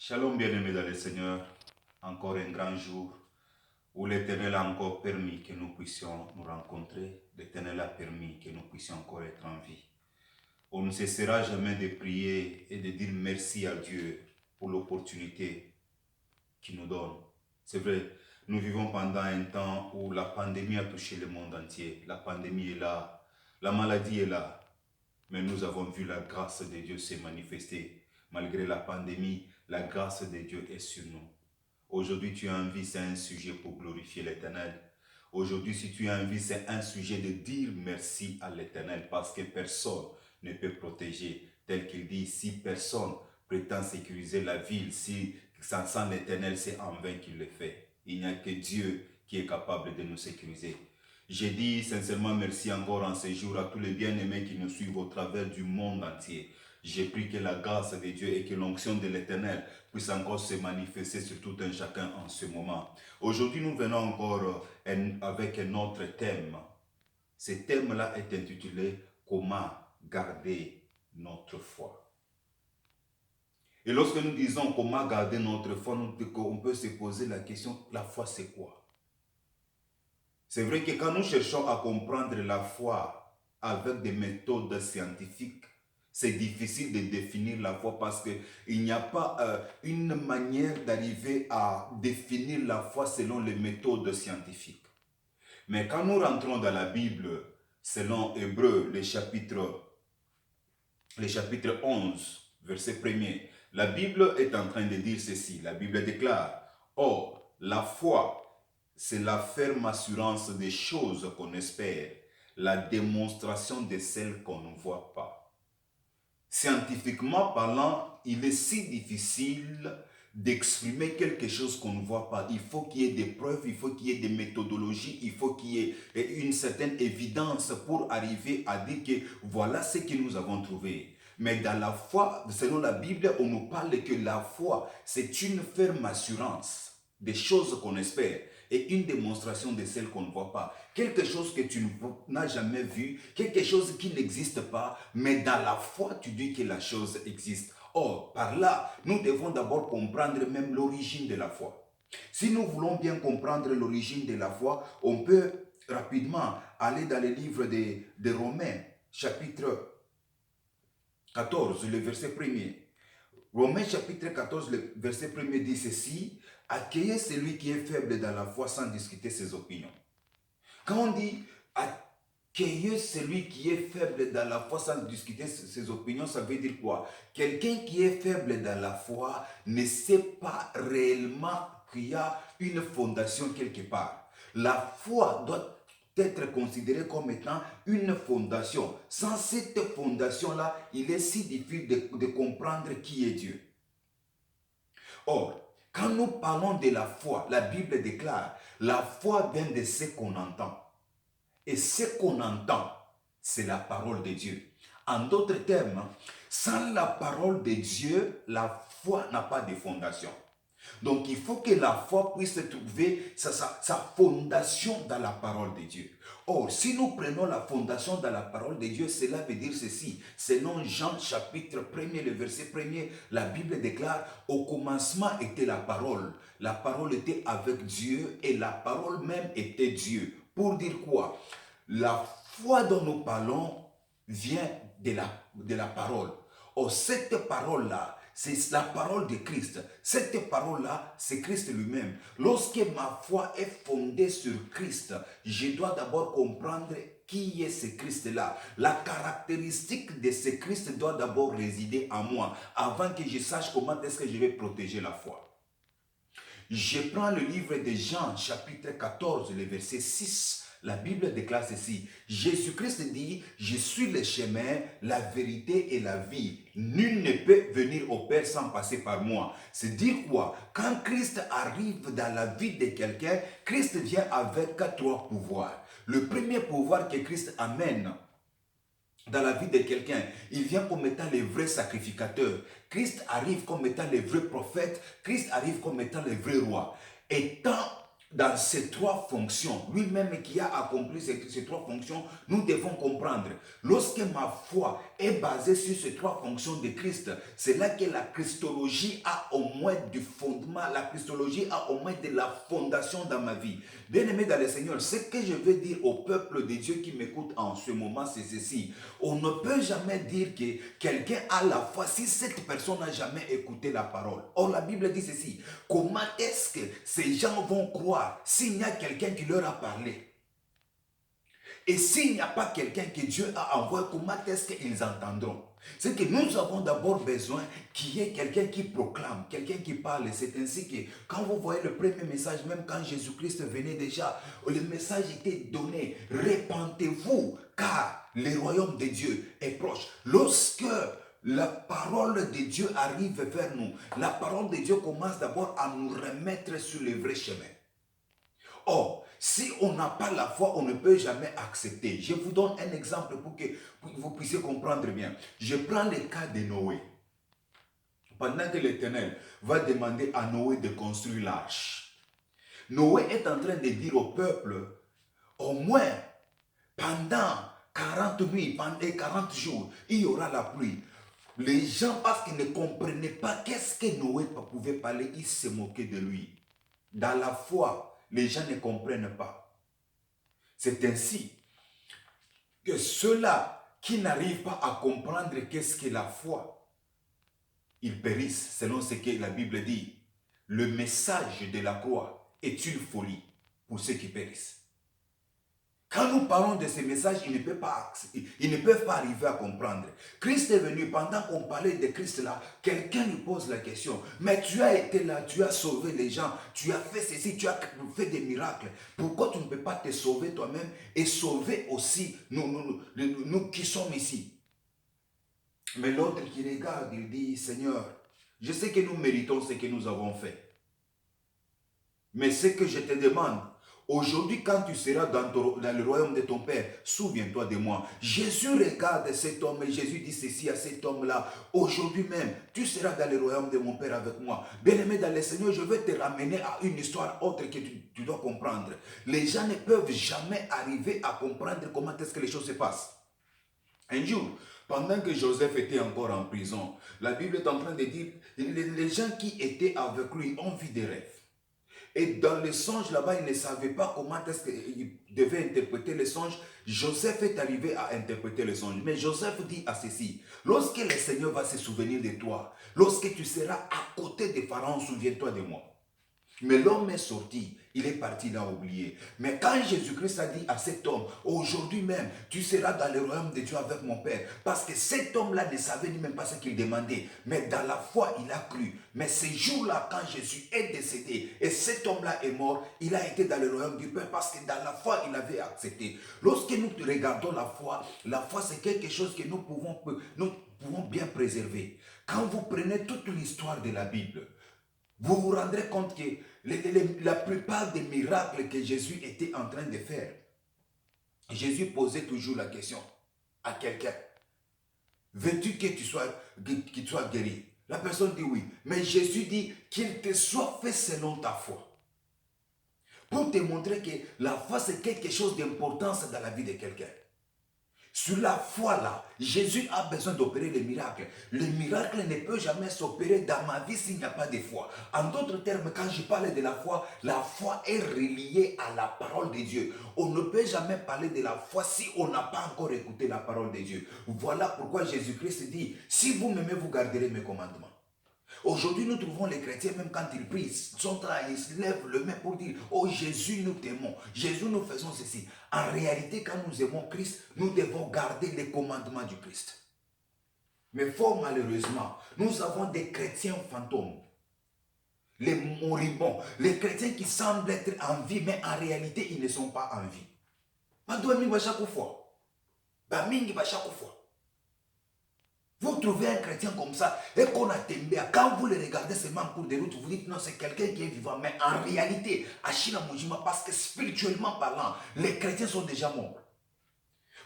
Shalom bien-aimés dans le Seigneur, encore un grand jour où l'Éternel a encore permis que nous puissions nous rencontrer, l'Éternel a permis que nous puissions encore être en vie. On ne cessera jamais de prier et de dire merci à Dieu pour l'opportunité qu'il nous donne. C'est vrai, nous vivons pendant un temps où la pandémie a touché le monde entier. La pandémie est là, la maladie est là, mais nous avons vu la grâce de Dieu se manifester. Malgré la pandémie, la grâce de Dieu est sur nous. Aujourd'hui, tu es en vie, c'est un sujet pour glorifier l'Éternel. Aujourd'hui, si tu es en vie, c'est un sujet de dire merci à l'Éternel parce que personne ne peut protéger. Tel qu'il dit, si personne prétend sécuriser la ville, si sans l'Éternel, c'est en vain qu'il le fait. Il n'y a que Dieu qui est capable de nous sécuriser. J'ai dit sincèrement merci encore en ce jour à tous les bien-aimés qui nous suivent au travers du monde entier. J'ai pris que la grâce de Dieu et que l'onction de l'Éternel puisse encore se manifester sur tout un chacun en ce moment. Aujourd'hui, nous venons encore avec un autre thème. Ce thème-là est intitulé « Comment garder notre foi ». Et lorsque nous disons « Comment garder notre foi », on peut se poser la question « La foi, c'est quoi ?» C'est vrai que quand nous cherchons à comprendre la foi avec des méthodes scientifiques, c'est difficile de définir la foi parce qu'il n'y a pas une manière d'arriver à définir la foi selon les méthodes scientifiques. Mais quand nous rentrons dans la Bible, selon Hébreux, le chapitre 11, verset 1er, la Bible est en train de dire ceci. La Bible déclare, « Or, la foi, c'est la ferme assurance des choses qu'on espère, la démonstration de celles qu'on ne voit pas. » Scientifiquement parlant, il est si difficile d'exprimer quelque chose qu'on ne voit pas. Il faut qu'il y ait des preuves, il faut qu'il y ait des méthodologies, il faut qu'il y ait une certaine évidence pour arriver à dire que voilà ce que nous avons trouvé. Mais dans la foi, selon la Bible, on nous parle que la foi, c'est une ferme assurance des choses qu'on espère et une démonstration de celles qu'on ne voit pas. Quelque chose que tu n'as jamais vu, quelque chose qui n'existe pas, mais dans la foi, tu dis que la chose existe. Or, par là, nous devons d'abord comprendre même l'origine de la foi. Si nous voulons bien comprendre l'origine de la foi, on peut rapidement aller dans le livre de Romains, chapitre 14, le verset 1er. Romains chapitre 14, le verset 1er dit ceci, « Accueillez celui qui est faible dans la foi sans discuter ses opinions. » Quand on dit « accueillez celui qui est faible dans la foi sans discuter ses opinions », ça veut dire quoi? Quelqu'un qui est faible dans la foi ne sait pas réellement qu'il y a une fondation quelque part. La foi doit être considérée comme étant une fondation. Sans cette fondation-là, il est si difficile de comprendre qui est Dieu. Or, quand nous parlons de la foi, la Bible déclare, la foi vient de ce qu'on entend. Et ce qu'on entend, c'est la parole de Dieu. En d'autres termes, sans la parole de Dieu, la foi n'a pas de fondation. Donc, il faut que la foi puisse trouver sa fondation dans la parole de Dieu. Or, si nous prenons la fondation dans la parole de Dieu, cela veut dire ceci. Selon Jean chapitre 1er, le verset 1er, la Bible déclare, au commencement était la parole. La parole était avec Dieu et la parole même était Dieu. Pour dire quoi? La foi dont nous parlons vient de la parole. Or, cette parole-là, c'est la parole de Christ. Cette parole-là, c'est Christ lui-même. Lorsque ma foi est fondée sur Christ, je dois d'abord comprendre qui est ce Christ-là. La caractéristique de ce Christ doit d'abord résider en moi, avant que je sache comment est-ce que je vais protéger la foi. Je prends le livre de Jean, chapitre 14, le verset 6. La Bible déclare ceci. Jésus-Christ dit, je suis le chemin, la vérité et la vie. Nul ne peut venir au Père sans passer par moi. C'est dire quoi? Quand Christ arrive dans la vie de quelqu'un, Christ vient avec trois pouvoirs. Le premier pouvoir que Christ amène dans la vie de quelqu'un, il vient comme étant le vrai sacrificateur. Christ arrive comme étant le vrai prophète. Christ arrive comme étant le vrai roi. Étant dans ces trois fonctions, lui-même qui a accompli ces trois fonctions, nous devons comprendre. Lorsque ma foi est basée sur ces trois fonctions de Christ, c'est là que la Christologie a au moins du fondement, la Christologie a au moins de la fondation dans ma vie. Bien-aimé dans le Seigneur, ce que je veux dire au peuple de Dieu qui m'écoute en ce moment, c'est ceci. On ne peut jamais dire que quelqu'un a la foi si cette personne n'a jamais écouté la parole. Or, la Bible dit ceci. Comment est-ce que ces gens vont croire s'il y a quelqu'un qui leur a parlé? Et s'il n'y a pas quelqu'un que Dieu a envoyé, comment est-ce qu'ils entendront? C'est que nous avons d'abord besoin qu'il y ait quelqu'un qui proclame, quelqu'un qui parle. C'est ainsi que quand vous voyez le premier message, même quand Jésus-Christ venait déjà, le message était donné. Répentez-vous car le royaume de Dieu est proche. Lorsque la parole de Dieu arrive vers nous, la parole de Dieu commence d'abord à nous remettre sur le vrai chemin. Or, si on n'a pas la foi, on ne peut jamais accepter. Je vous donne un exemple pour que vous puissiez comprendre bien. Je prends le cas de Noé. Pendant que l'Éternel va demander à Noé de construire l'arche, Noé est en train de dire au peuple, au moins pendant 40 nuits et 40 jours, il y aura la pluie. Les gens, parce qu'ils ne comprenaient pas qu'est-ce que Noé pouvait parler, ils se moquaient de lui. Dans la foi, les gens ne comprennent pas. C'est ainsi que ceux-là qui n'arrivent pas à comprendre qu'est-ce que la foi, ils périssent selon ce que la Bible dit. Le message de la croix est une folie pour ceux qui périssent. Quand nous parlons de ces messages, ils ne peuvent pas arriver à comprendre. Christ est venu, pendant qu'on parlait de Christ là, quelqu'un lui pose la question, mais tu as été là, tu as sauvé les gens, tu as fait ceci, tu as fait des miracles. Pourquoi tu ne peux pas te sauver toi-même et sauver aussi nous qui sommes ici? Mais l'autre qui regarde, il dit, Seigneur, je sais que nous méritons ce que nous avons fait. Mais ce que je te demande, aujourd'hui, quand tu seras dans le royaume de ton Père, souviens-toi de moi. Jésus regarde cet homme et Jésus dit ceci à cet homme-là. Aujourd'hui même, tu seras dans le royaume de mon Père avec moi. Bien-aimé dans le Seigneur, je vais te ramener à une histoire autre que tu dois comprendre. Les gens ne peuvent jamais arriver à comprendre comment est-ce que les choses se passent. Un jour, pendant que Joseph était encore en prison, la Bible est en train de dire, les gens qui étaient avec lui ont vu des rêves. Et dans le songe là-bas, il ne savait pas comment est-ce qu'il devait interpréter le songe. Joseph est arrivé à interpréter le songe. Mais Joseph dit à ceci, lorsque le Seigneur va se souvenir de toi, lorsque tu seras à côté de Pharaon, souviens-toi de moi. Mais l'homme est sorti, il est parti là oublié. Mais quand Jésus-Christ a dit à cet homme, aujourd'hui même, tu seras dans le royaume de Dieu avec mon Père. Parce que cet homme-là ne savait même pas ce qu'il demandait. Mais dans la foi, il a cru. Mais ce jour-là, quand Jésus est décédé et cet homme-là est mort, il a été dans le royaume du Père parce que dans la foi, il avait accepté. Lorsque nous regardons la foi c'est quelque chose que nous pouvons bien préserver. Quand vous prenez toute l'histoire de la Bible, vous vous rendrez compte que la plupart des miracles que Jésus était en train de faire, Jésus posait toujours la question à quelqu'un. Veux-tu que tu sois guéri? La personne dit oui. Mais Jésus dit qu'il te soit fait selon ta foi. Pour te montrer que la foi c'est quelque chose d'importance dans la vie de quelqu'un. Sur la foi là, Jésus a besoin d'opérer les miracles. Le miracle ne peut jamais s'opérer dans ma vie s'il n'y a pas de foi. En d'autres termes, quand je parle de la foi est reliée à la parole de Dieu. On ne peut jamais parler de la foi si on n'a pas encore écouté la parole de Dieu. Voilà pourquoi Jésus-Christ dit, si vous m'aimez, vous garderez mes commandements. Aujourd'hui, nous trouvons les chrétiens, même quand ils prient, sont là, ils se lèvent le main pour dire, oh Jésus, nous t'aimons, Jésus, nous faisons ceci. En réalité, quand nous aimons Christ, nous devons garder les commandements du Christ. Mais fort malheureusement, nous avons des chrétiens fantômes, les moribonds, les chrétiens qui semblent être en vie, mais en réalité, ils ne sont pas en vie. Chaque fois. Vous trouvez un chrétien comme ça et qu'on a tombé, quand vous le regardez seulement en cours de route, vous dites non, c'est quelqu'un qui est vivant. Mais en réalité, Ashina Mujima, parce que spirituellement parlant, les chrétiens sont déjà morts.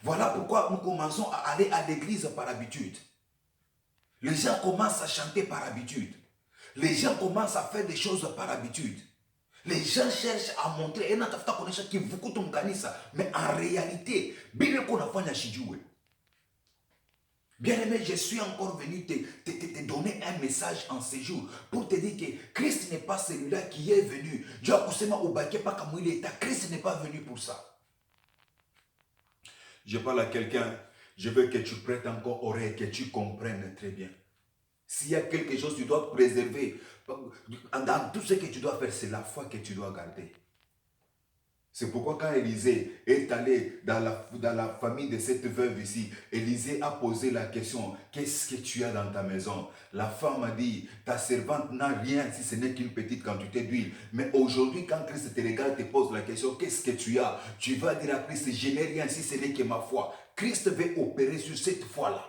Voilà pourquoi nous commençons à aller à l'église par habitude. Les gens commencent à chanter par habitude. Les gens commencent à faire des choses par habitude. Les gens cherchent à montrer, et n'atafuta kuonesha kivukuto mkanisa, mais en réalité, bien qu'on a fait chijoué. Bien-aimé, je suis encore venu te donner un message en ce jour pour te dire que Christ n'est pas celui-là qui est venu. Christ n'est pas venu pour ça. Je parle à quelqu'un, je veux que tu prêtes encore oreille, que tu comprennes très bien. S'il y a quelque chose que tu dois préserver, dans tout ce que tu dois faire, c'est la foi que tu dois garder. C'est pourquoi quand Élisée est allé dans la famille de cette veuve ici, Élisée a posé la question, qu'est-ce que tu as dans ta maison? La femme a dit, ta servante n'a rien si ce n'est qu'une petite quantité d'huile. Mais aujourd'hui, quand Christ te regarde, te pose la question, qu'est-ce que tu as? Tu vas dire à Christ, je n'ai rien si ce n'est que ma foi. Christ veut opérer sur cette foi-là.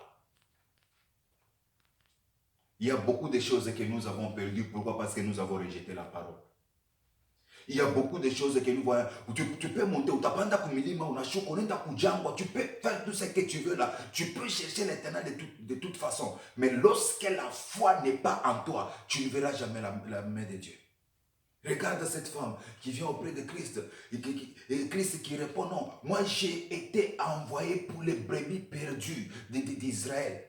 Il y a beaucoup de choses que nous avons perdues. Pourquoi? Parce que nous avons rejeté la parole. Il y a beaucoup de choses que nous voyons. Tu peux monter, tu peux faire tout ce que tu veux là. Tu peux chercher l'éternel de toute façon. Mais lorsque la foi n'est pas en toi, tu ne verras jamais la main de Dieu. Regarde cette femme qui vient auprès de Christ. Et Christ qui répond, non, moi j'ai été envoyé pour les brebis perdues d'Israël.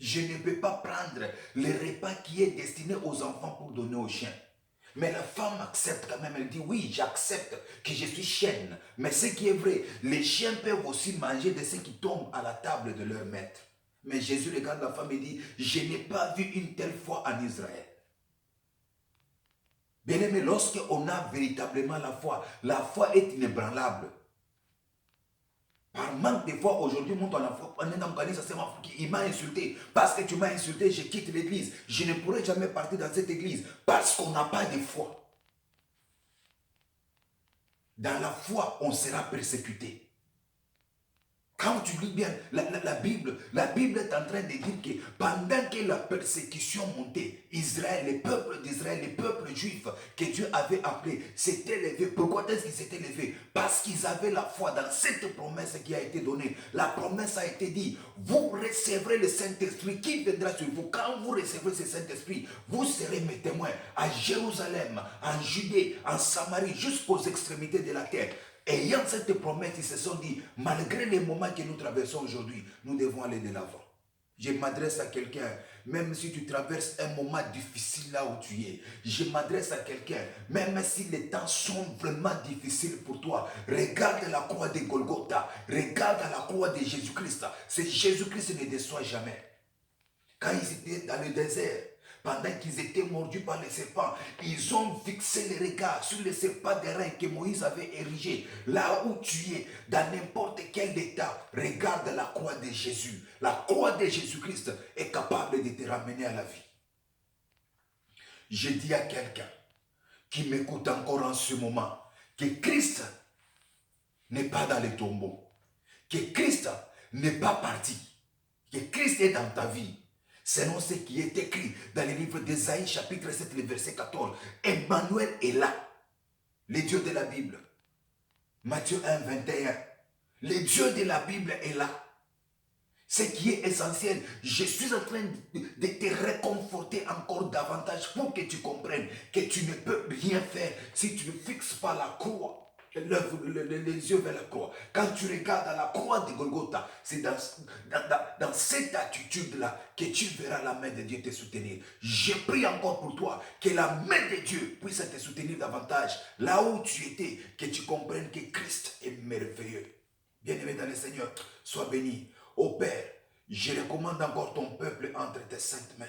Je ne peux pas prendre le repas qui est destiné aux enfants pour donner aux chiens. Mais la femme accepte quand même. Elle dit, oui, j'accepte que je suis chienne. Mais ce qui est vrai, les chiens peuvent aussi manger de ce qui tombe à la table de leur maître. Mais Jésus regarde la femme et dit, je n'ai pas vu une telle foi en Israël. Bien aimé, lorsqu'on a véritablement la foi est inébranlable. Par manque de foi, aujourd'hui, il m'a insulté. Parce que tu m'as insulté, je quitte l'église. Je ne pourrai jamais partir dans cette église. Parce qu'on n'a pas de foi. Dans la foi, on sera persécuté. Quand tu lis bien la Bible est en train de dire que pendant que la persécution montait, Israël, le peuple d'Israël, le peuple juif que Dieu avait appelé, s'était levé. Pourquoi est-ce qu'ils s'étaient levés? Parce qu'ils avaient la foi dans cette promesse qui a été donnée. La promesse a été dit, vous recevrez le Saint-Esprit qui viendra sur vous. Quand vous recevrez ce Saint-Esprit, vous serez mes témoins à Jérusalem, en Judée, en Samarie, jusqu'aux extrémités de la terre. Ayant cette promesse, ils se sont dit, malgré les moments que nous traversons aujourd'hui, nous devons aller de l'avant. Je m'adresse à quelqu'un, même si tu traverses un moment difficile là où tu es. Je m'adresse à quelqu'un, même si les temps sont vraiment difficiles pour toi. Regarde la croix de Golgotha, regarde la croix de Jésus-Christ. C'est Jésus-Christ ne déçoit jamais. Quand ils étaient dans le désert, pendant qu'ils étaient mordus par les serpents, ils ont fixé les regards sur les serpents d'airain que Moïse avait érigé. Là où tu es, dans n'importe quel état, regarde la croix de Jésus. La croix de Jésus-Christ est capable de te ramener à la vie. Je dis à quelqu'un qui m'écoute encore en ce moment, que Christ n'est pas dans les tombeaux, que Christ n'est pas parti, que Christ est dans ta vie. Selon ce qui est écrit dans le livre d'Ésaïe, chapitre 7, le verset 14. Emmanuel est là, le Dieu de la Bible. Matthieu 1, 21. Le Dieu de la Bible est là. Ce qui est essentiel, je suis en train de te réconforter encore davantage pour que tu comprennes que tu ne peux rien faire si tu ne fixes pas la croix. Les yeux vers la croix. Quand tu regardes à la croix de Golgotha, c'est dans cette attitude-là que tu verras la main de Dieu te soutenir. Je prie encore pour toi que la main de Dieu puisse te soutenir davantage là où tu étais, que tu comprennes que Christ est merveilleux. Bien-aimé dans le Seigneur, sois béni. Ô Père, je recommande encore ton peuple entre tes saintes mains.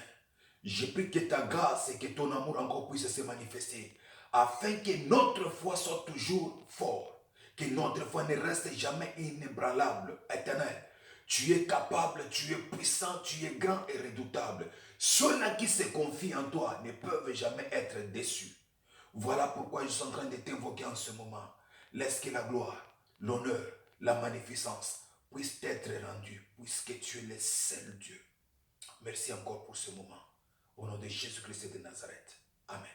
Je prie que ta grâce et que ton amour encore puissent se manifester, afin que notre foi soit toujours forte, que notre foi ne reste jamais inébranlable, éternel. Tu es capable, tu es puissant, tu es grand et redoutable. Ceux-là qui se confient en toi ne peuvent jamais être déçus. Voilà pourquoi je suis en train de t'invoquer en ce moment. Laisse que la gloire, l'honneur, la magnificence puissent être rendus, puisque tu es le seul Dieu. Merci encore pour ce moment. Au nom de Jésus-Christ de Nazareth. Amen.